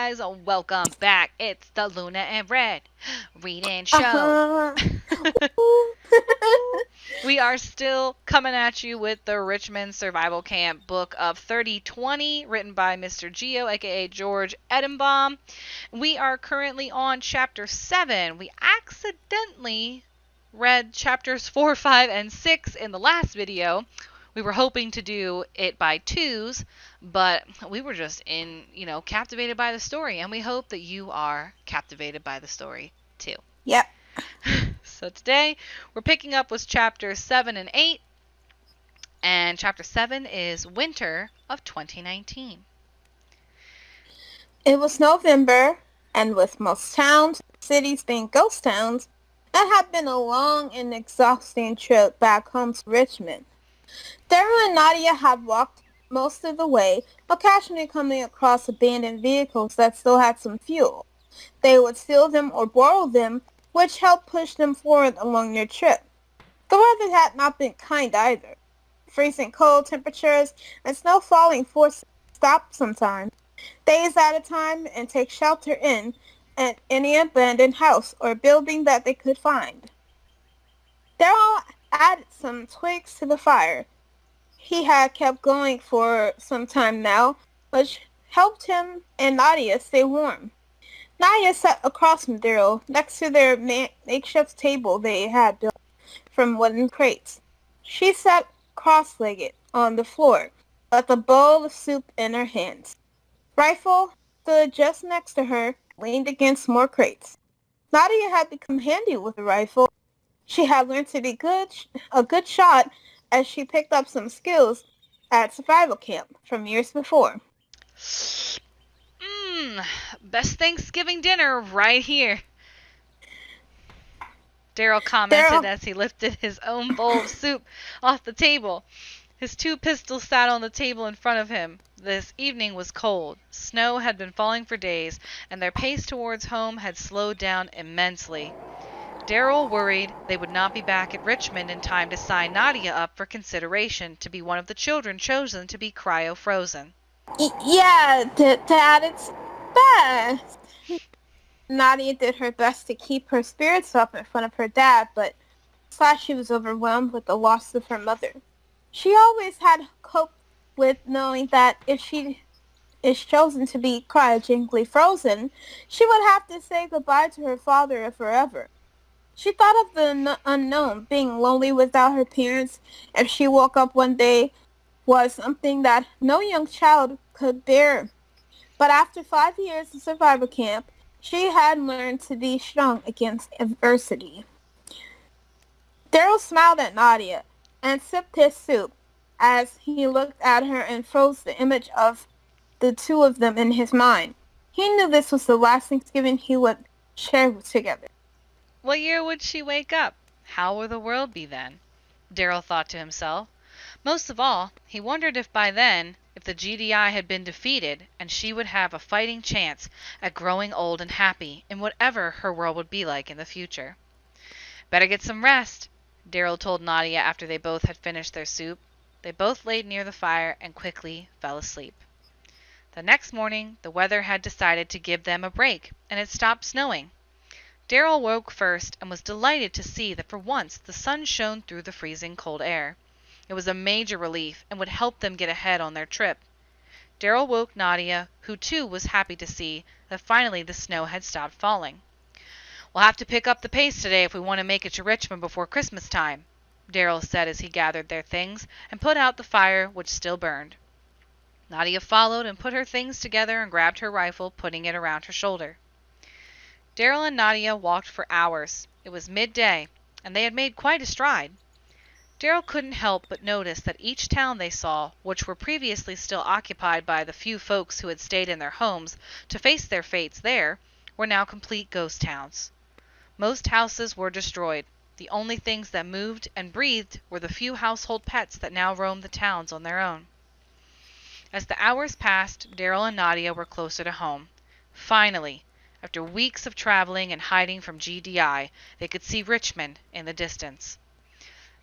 guys, welcome back. It's the Luna and Red reading show. Uh-huh. We are still coming at you with the Richmond Survival Camp book of 3020, written by Mr. Geo, aka George Edenbaum. We are currently on chapter 7. We accidentally read chapters 4, 5, and 6 in the last video. We were hoping to do it by twos, but we were just captivated by the story, and we hope that you are captivated by the story too. Yep. So today we're picking up with chapters 7 and 8, and chapter 7 is Winter of 2019. It was November, and with most towns, cities being ghost towns, it had been a long and exhausting trip back home to Richmond. Daryl and Nadia had walked most of the way, occasionally coming across abandoned vehicles that still had some fuel. They would steal them or borrow them, which helped push them forward along their trip. The weather had not been kind either. Freezing cold temperatures and snow falling forced them to stop sometimes, days at a time, and take shelter in any abandoned house or building that they could find. Daryl added some twigs to the fire. He had kept going for some time now, which helped him and Nadia stay warm. Nadia sat across from Daryl, next to their makeshift table they had built from wooden crates. She sat cross-legged on the floor, with a bowl of soup in her hands. Rifle stood just next to her, leaned against more crates. Nadia had become handy with the rifle. She had learned to be a good shot as she picked up some skills at survival camp from years before. Best Thanksgiving dinner right here, Daryl commented as he lifted his own bowl of soup off the table. His two pistols sat on the table in front of him. This evening was cold. Snow had been falling for days, and their pace towards home had slowed down immensely. Daryl worried they would not be back at Richmond in time to sign Nadia up for consideration to be one of the children chosen to be cryo-frozen. Yeah, to add its best. Nadia did her best to keep her spirits up in front of her dad, but thought she was overwhelmed with the loss of her mother. She always had coped with knowing that if she is chosen to be cryogenically frozen, she would have to say goodbye to her father forever. She thought of the unknown, being lonely without her parents if she woke up one day was something that no young child could bear. But after 5 years of survival camp, she had learned to be strong against adversity. Daryl smiled at Nadia and sipped his soup as he looked at her and froze the image of the two of them in his mind. He knew this was the last Thanksgiving he would share together. What year would she wake up? How would the world be then? Daryl thought to himself. Most of all, he wondered if by then, if the GDI had been defeated, and she would have a fighting chance at growing old and happy in whatever her world would be like in the future. Better get some rest, Daryl told Nadia after they both had finished their soup. They both laid near the fire and quickly fell asleep. The next morning, the weather had decided to give them a break, and it stopped snowing. Daryl woke first and was delighted to see that for once the sun shone through the freezing cold air. It was a major relief and would help them get ahead on their trip. Daryl woke Nadia, who too was happy to see that finally the snow had stopped falling. We'll have to pick up the pace today if we want to make it to Richmond before Christmas time, Daryl said as he gathered their things and put out the fire which still burned. Nadia followed and put her things together and grabbed her rifle, putting it around her shoulder. Daryl and Nadia walked for hours. It was midday, and they had made quite a stride. Daryl couldn't help but notice that each town they saw, which were previously still occupied by the few folks who had stayed in their homes to face their fates there, were now complete ghost towns. Most houses were destroyed. The only things that moved and breathed were the few household pets that now roamed the towns on their own. As the hours passed, Daryl and Nadia were closer to home. Finally, after weeks of traveling and hiding from GDI, they could see Richmond in the distance.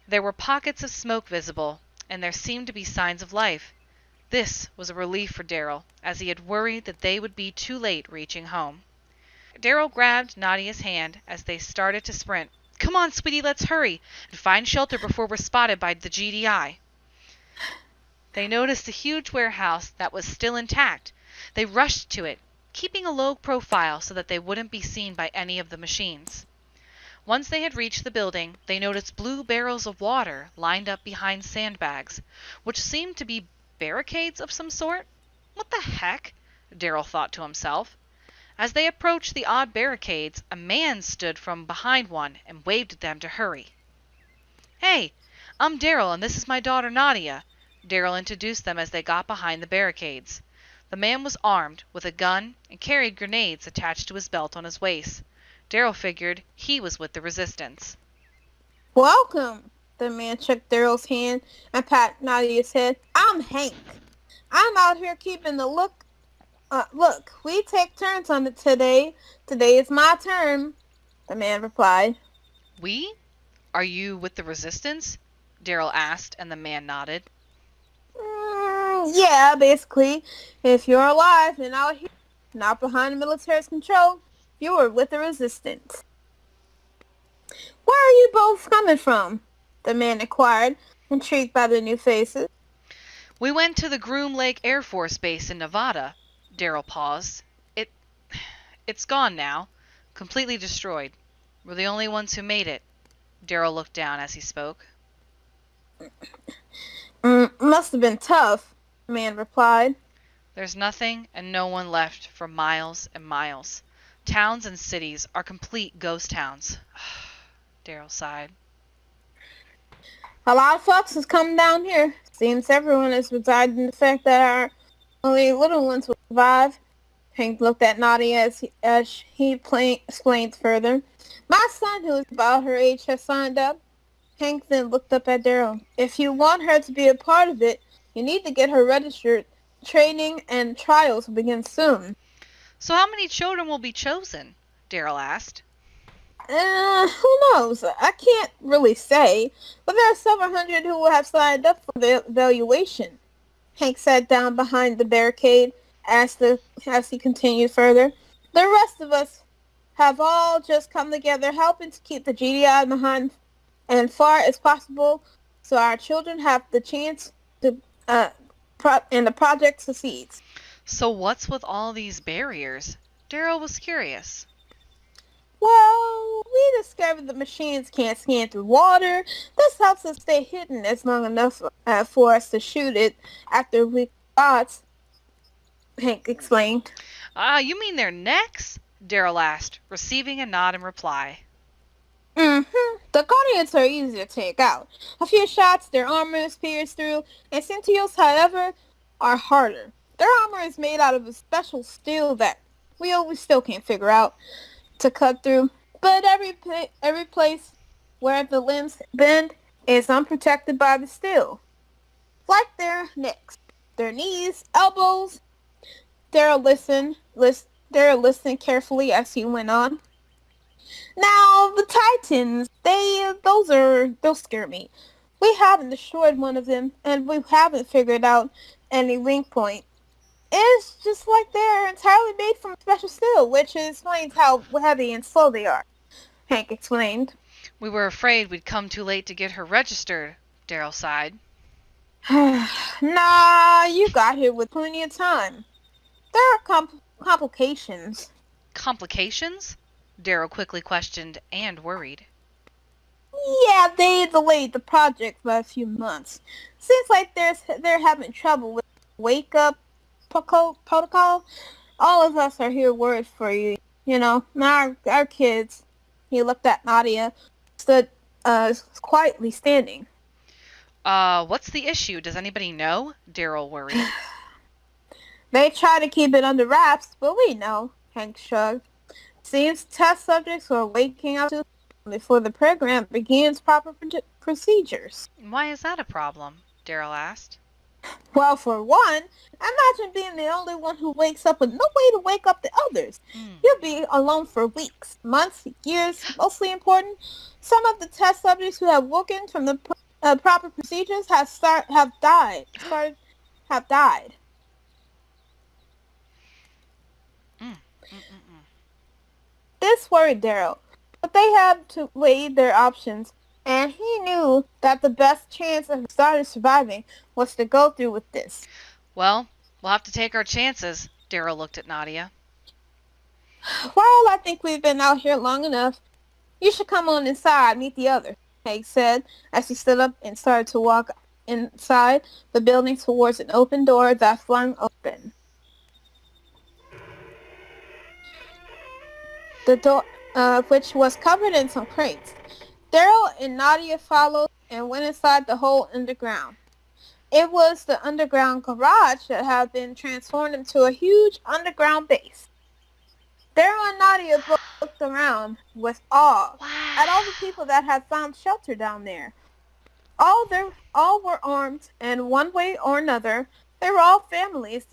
There were pockets of smoke visible, and there seemed to be signs of life. This was a relief for Daryl, as he had worried that they would be too late reaching home. Daryl grabbed Nadia's hand as they started to sprint. "Come on, sweetie, let's hurry and find shelter before we're spotted by the GDI." They noticed a huge warehouse that was still intact. They rushed to it, keeping a low profile so that they wouldn't be seen by any of the machines. Once they had reached the building, they noticed blue barrels of water lined up behind sandbags, which seemed to be barricades of some sort. What the heck? Daryl thought to himself. As they approached the odd barricades, a man stood from behind one and waved at them to hurry. "Hey, I'm Daryl, and this is my daughter Nadia." Daryl introduced them as they got behind the barricades. The man was armed with a gun and carried grenades attached to his belt on his waist. Daryl figured he was with the resistance. "Welcome." The man shook Daryl's hand and patted Nadia's head. "I'm Hank. I'm out here keeping the look. Look, we take turns on it today. Today is my turn," the man replied. "We? Are you with the resistance?" Daryl asked, and the man nodded. Yeah, basically. If you're alive and out here, not behind the military's control, you are with the resistance." "Where are you both coming from?" the man inquired, intrigued by the new faces. "We went to the Groom Lake Air Force Base in Nevada." Daryl paused. It's gone now. Completely destroyed. We're the only ones who made it." Daryl looked down as he spoke. Must have been tough," the man replied. "There's nothing and no one left for miles and miles. Towns and cities are complete ghost towns." Daryl sighed. "A lot of folks has come down here. Seems everyone has resided in the fact that our only little ones will survive." Hank looked at Nadia as he explained further. "My son, who is about her age, has signed up." Hank then looked up at Daryl. "If you want her to be a part of it, you need to get her registered. Training and trials will begin soon." "So how many children will be chosen?" Daryl asked. Who knows? I can't really say, but there are several hundred who will have signed up for the evaluation." Hank sat down behind the barricade as he continued further. "The rest of us have all just come together, helping to keep the GDI behind and far as possible, so our children have the chance to and the project succeeds." "So what's with all these barriers?" Daryl was curious. "Well, we discovered the machines can't scan through water. This helps us stay hidden as long enough for us to shoot it after we shots," Hank explained. You mean their necks?" Daryl asked, receiving a nod in reply. The Guardians are easy to take out. A few shots, their armor is pierced through, and Centios, however, are harder. Their armor is made out of a special steel that we still can't figure out to cut through. But every place where the limbs bend is unprotected by the steel. Like their necks, their knees, elbows. Daryl listened carefully as he went on. "Now, the Titans, those scare me. We haven't destroyed one of them, and we haven't figured out any weak point. It's just like they're entirely made from special steel, which explains how heavy and slow they are," Hank explained. "We were afraid we'd come too late to get her registered," Daryl sighed. "Nah, you got here with plenty of time. There are complications." "Complications?" Daryl quickly questioned and worried. "Yeah, they delayed the project by a few months. Seems like they're having trouble with wake-up protocol. All of us are here worried for you. You know, our kids." He looked at Nadia, stood quietly standing. What's the issue? Does anybody know?" Daryl worried. "They try to keep it under wraps, but we know," Hank shrugged. "Seems test subjects are waking up too before the program begins proper procedures." "Why is that a problem?" Daryl asked. "Well, for one, imagine being the only one who wakes up with no way to wake up the others. You'll be alone for weeks, months, years. Mostly important, some of the test subjects who have woken from the proper procedures have have died. Mm, mm, mm, mm. This worried Daryl, but they had to weigh their options, and he knew that the best chance of his daughter surviving was to go through with this. Well, we'll have to take our chances. Daryl looked at Nadia. Well, I think we've been out here long enough. You should come on inside, meet the others, Hank said as he stood up and started to walk inside the building towards an open door that flung open. The door, which was covered in some crates. Daryl and Nadia followed and went inside the whole underground. It was the underground garage that had been transformed into a huge underground base. Daryl and Nadia both looked around with awe at all the Wow. people that had found shelter down there. All were armed, and one way or another, they were all families,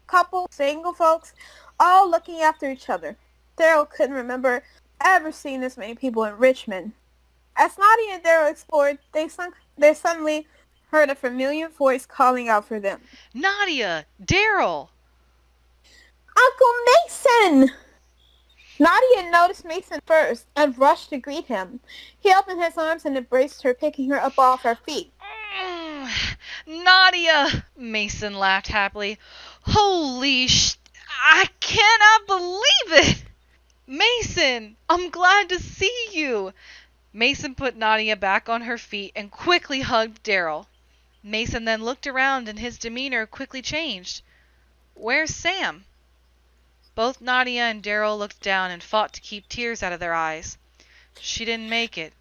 couples, single folks, all looking after each other. Daryl couldn't remember ever seeing this many people in Richmond. As Nadia and Daryl explored, they suddenly heard a familiar voice calling out for them. Nadia! Daryl! Uncle Mason! Nadia noticed Mason first and rushed to greet him. He opened his arms and embraced her, picking her up off her feet. Nadia! Mason laughed happily. Holy I cannot believe it! Mason! I'm glad to see you! Mason put Nadia back on her feet and quickly hugged Daryl. Mason then looked around and his demeanor quickly changed. Where's Sam? Both Nadia and Daryl looked down and fought to keep tears out of their eyes. She didn't make it,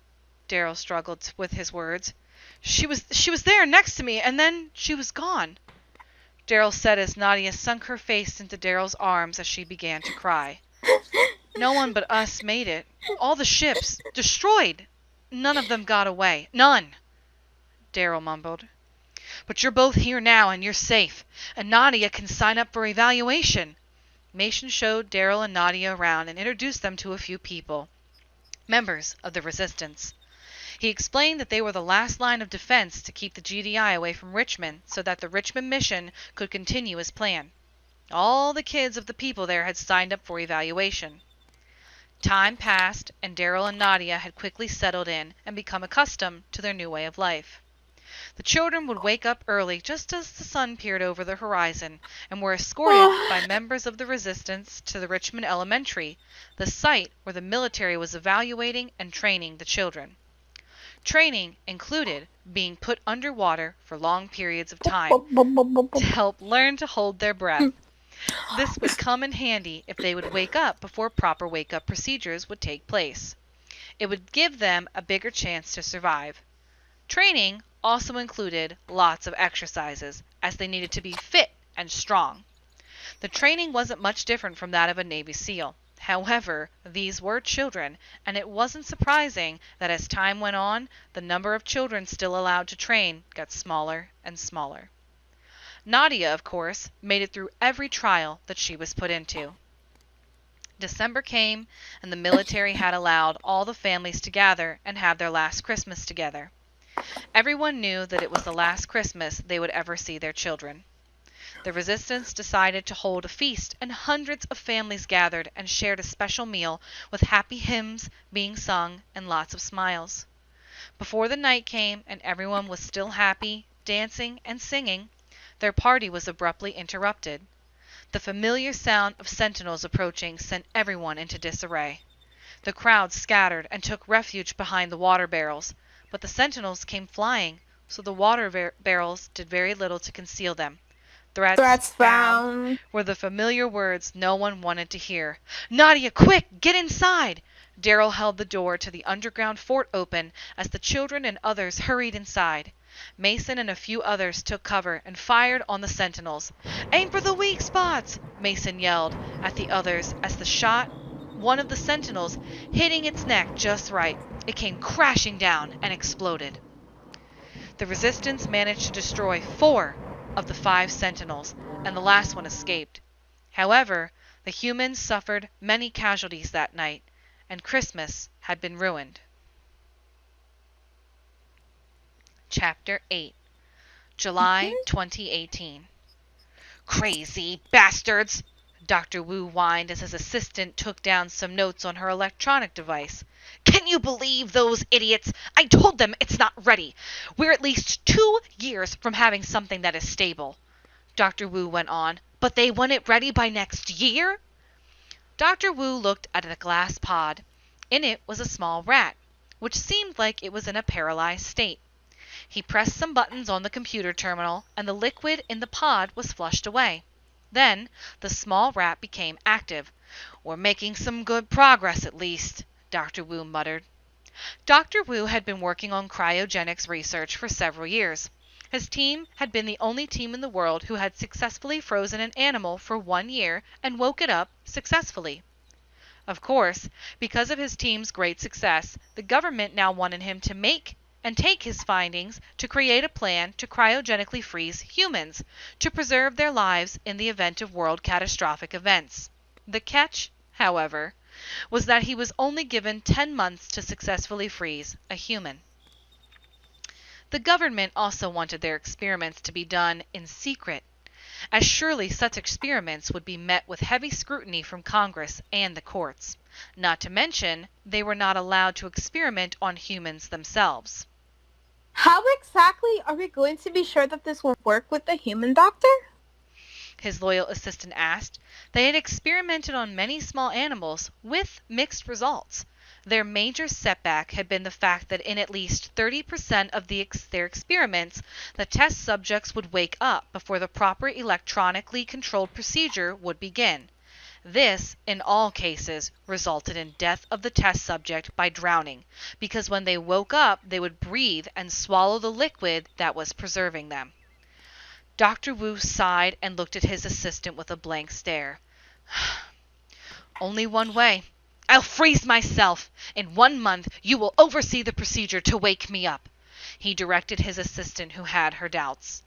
Daryl struggled with his words. She was there next to me, and then she was gone, Daryl said as Nadia sunk her face into Daryl's arms as she began to cry. No one but us made it. All the ships destroyed. None of them got away. None, Daryl mumbled. But you're both here now, and you're safe, and Nadia can sign up for evaluation. Mason showed Daryl and Nadia around and introduced them to a few people, members of the Resistance. He explained that they were the last line of defense to keep the GDI away from Richmond so that the Richmond mission could continue as planned. All the kids of the people there had signed up for evaluation. Time passed, and Daryl and Nadia had quickly settled in and become accustomed to their new way of life. The children would wake up early just as the sun peered over the horizon and were escorted by members of the Resistance to the Richmond Elementary, the site where the military was evaluating and training the children. Training included being put underwater for long periods of time to help learn to hold their breath. This would come in handy if they would wake up before proper wake-up procedures would take place. It would give them a bigger chance to survive. Training also included lots of exercises, as they needed to be fit and strong. The training wasn't much different from that of a Navy SEAL. However, these were children, and it wasn't surprising that as time went on, the number of children still allowed to train got smaller and smaller. Nadia, of course, made it through every trial that she was put into. December came, and the military had allowed all the families to gather and have their last Christmas together. Everyone knew that it was the last Christmas they would ever see their children. The Resistance decided to hold a feast, and hundreds of families gathered and shared a special meal with happy hymns being sung and lots of smiles. Before the night came and everyone was still happy, dancing, and singing, their party was abruptly interrupted. The familiar sound of sentinels approaching sent everyone into disarray. The crowd scattered and took refuge behind the water barrels, but the sentinels came flying, so the water barrels did very little to conceal them. Threats found were the familiar words no one wanted to hear. Nadia, quick, get inside! Daryl held the door to the underground fort open as the children and others hurried inside. Mason and a few others took cover and fired on the sentinels. Aim for the weak spots! Mason yelled at the others as the shot one of the sentinels, hitting its neck just right. It came crashing down and exploded. The Resistance managed to destroy 4 of the 5 sentinels, and the last one escaped. However, the humans suffered many casualties that night, and Christmas had been ruined. Chapter 8. July 2018. Crazy bastards! Dr. Wu whined as his assistant took down some notes on her electronic device. Can you believe those idiots? I told them it's not ready. We're at least 2 years from having something that is stable. Dr. Wu went on. But they want it ready by next year? Dr. Wu looked at a glass pod. In it was a small rat, which seemed like it was in a paralyzed state. He pressed some buttons on the computer terminal, and the liquid in the pod was flushed away. Then the small rat became active. We're making some good progress, at least, Dr. Wu muttered. Dr. Wu had been working on cryogenics research for several years. His team had been the only team in the world who had successfully frozen an animal for 1 year and woke it up successfully. Of course, because of his team's great success, the government now wanted him to make and take his findings to create a plan to cryogenically freeze humans to preserve their lives in the event of world catastrophic events. The catch, however, was that he was only given 10 months to successfully freeze a human. The government also wanted their experiments to be done in secret, as surely such experiments would be met with heavy scrutiny from Congress and the courts. Not to mention, they were not allowed to experiment on humans themselves. How exactly are we going to be sure that this will work with the human doctor? His loyal assistant asked. They had experimented on many small animals with mixed results. Their major setback had been the fact that in at least 30% of their experiments, the test subjects would wake up before the proper electronically controlled procedure would begin. This, in all cases, resulted in death of the test subject by drowning, because when they woke up, they would breathe and swallow the liquid that was preserving them. Dr. Wu sighed and looked at his assistant with a blank stare. Only one way. I'll freeze myself. In 1 month, you will oversee the procedure to wake me up, he directed his assistant, who had her doubts.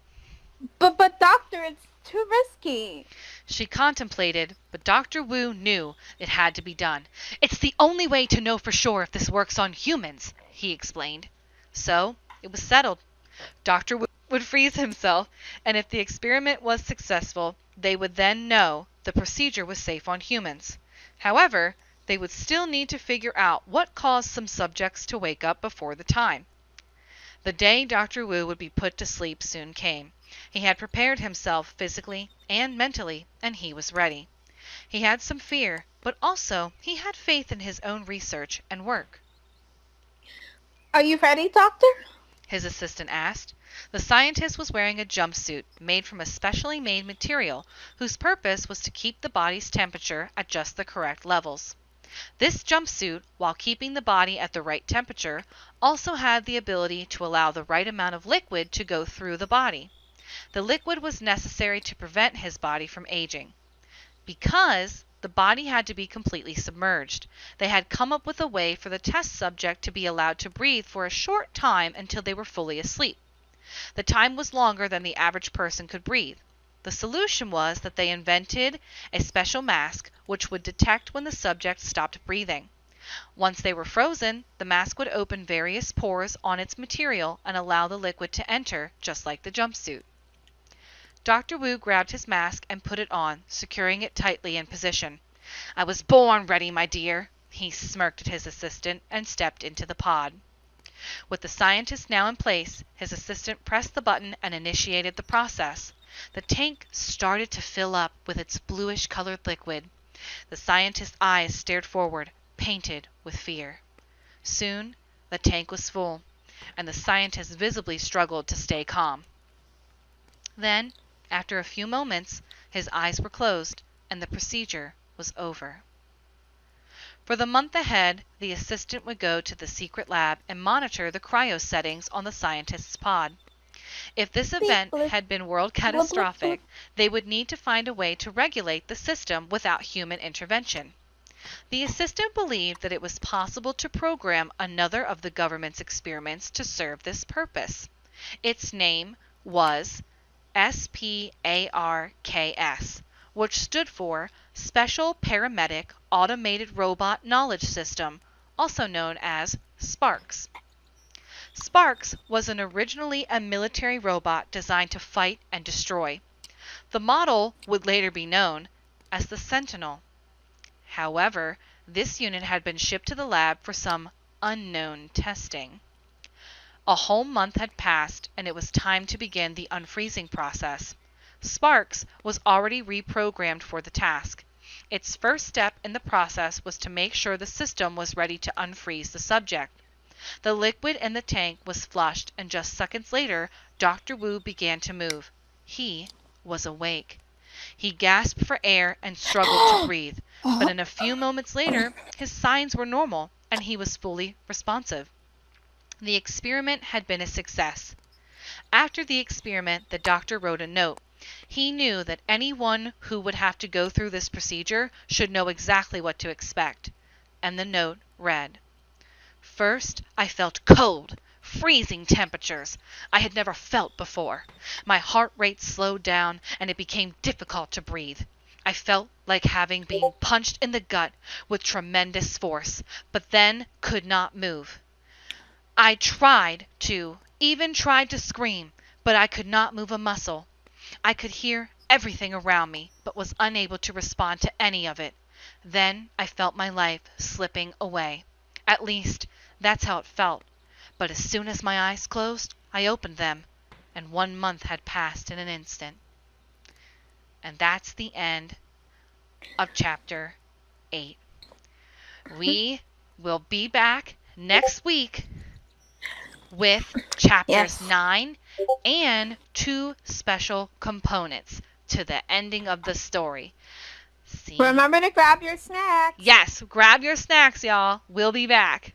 But doctor, it's too risky. She contemplated, but Dr. Wu knew it had to be done. It's the only way to know for sure if this works on humans, he explained. So, it was settled. Dr. Wu would freeze himself, and if the experiment was successful, they would then know the procedure was safe on humans. However, they would still need to figure out what caused some subjects to wake up before the time. The day Dr. Wu would be put to sleep soon came. He had prepared himself physically and mentally, and he was ready. He had some fear, but also he had faith in his own research and work. Are you ready, doctor? His assistant asked. The scientist was wearing a jumpsuit made from a specially made material whose purpose was to keep the body's temperature at just the correct levels. This jumpsuit, while keeping the body at the right temperature, also had the ability to allow the right amount of liquid to go through the body. The liquid was necessary to prevent his body from aging. Because the body had to be completely submerged, they had come up with a way for the test subject to be allowed to breathe for a short time until they were fully asleep. The time was longer than the average person could breathe. The solution was that they invented a special mask which would detect when the subject stopped breathing. Once they were frozen, the mask would open various pores on its material and allow the liquid to enter, just like the jumpsuit. Dr. Wu grabbed his mask and put it on, securing it tightly in position. I was born ready, my dear, he smirked at his assistant and stepped into the pod. With the scientist now in place, his assistant pressed the button and initiated the process. The tank started to fill up with its bluish-colored liquid. The scientist's eyes stared forward, painted with fear. Soon, the tank was full, and the scientist visibly struggled to stay calm. Then, after a few moments, his eyes were closed, and the procedure was over. For the month ahead, the assistant would go to the secret lab and monitor the cryo settings on the scientist's pod. If this event had been world catastrophic, they would need to find a way to regulate the system without human intervention. The assistant believed that it was possible to program another of the government's experiments to serve this purpose. Its name was SPARKS, which stood for Special Paramedic Automated Robot Knowledge System, also known as SPARKS. Sparks was originally a military robot designed to fight and destroy. The model would later be known as the Sentinel. However, this unit had been shipped to the lab for some unknown testing. A whole month had passed, and it was time to begin the unfreezing process. Sparks was already reprogrammed for the task. Its first step in the process was to make sure the system was ready to unfreeze the subject. The liquid in the tank was flushed, and just seconds later, Dr. Wu began to move. He was awake. He gasped for air and struggled to breathe, but in a few moments later, his signs were normal, and he was fully responsive. The experiment had been a success. After the experiment, the doctor wrote a note. He knew that anyone who would have to go through this procedure should know exactly what to expect. And the note read, "First, I felt cold, freezing temperatures I had never felt before. My heart rate slowed down, and it became difficult to breathe. I felt like having been punched in the gut with tremendous force, but then could not move. I even tried to scream, but I could not move a muscle. I could hear everything around me, but was unable to respond to any of it. Then I felt my life slipping away. At least, that's how it felt. But as soon as my eyes closed, I opened them, and 1 month had passed in an instant." And that's the end of Chapter 8. We will be back next week with Chapters 9 and 2 special components to the ending of the story. Remember to grab your snacks. Yes, grab your snacks, y'all. We'll be back.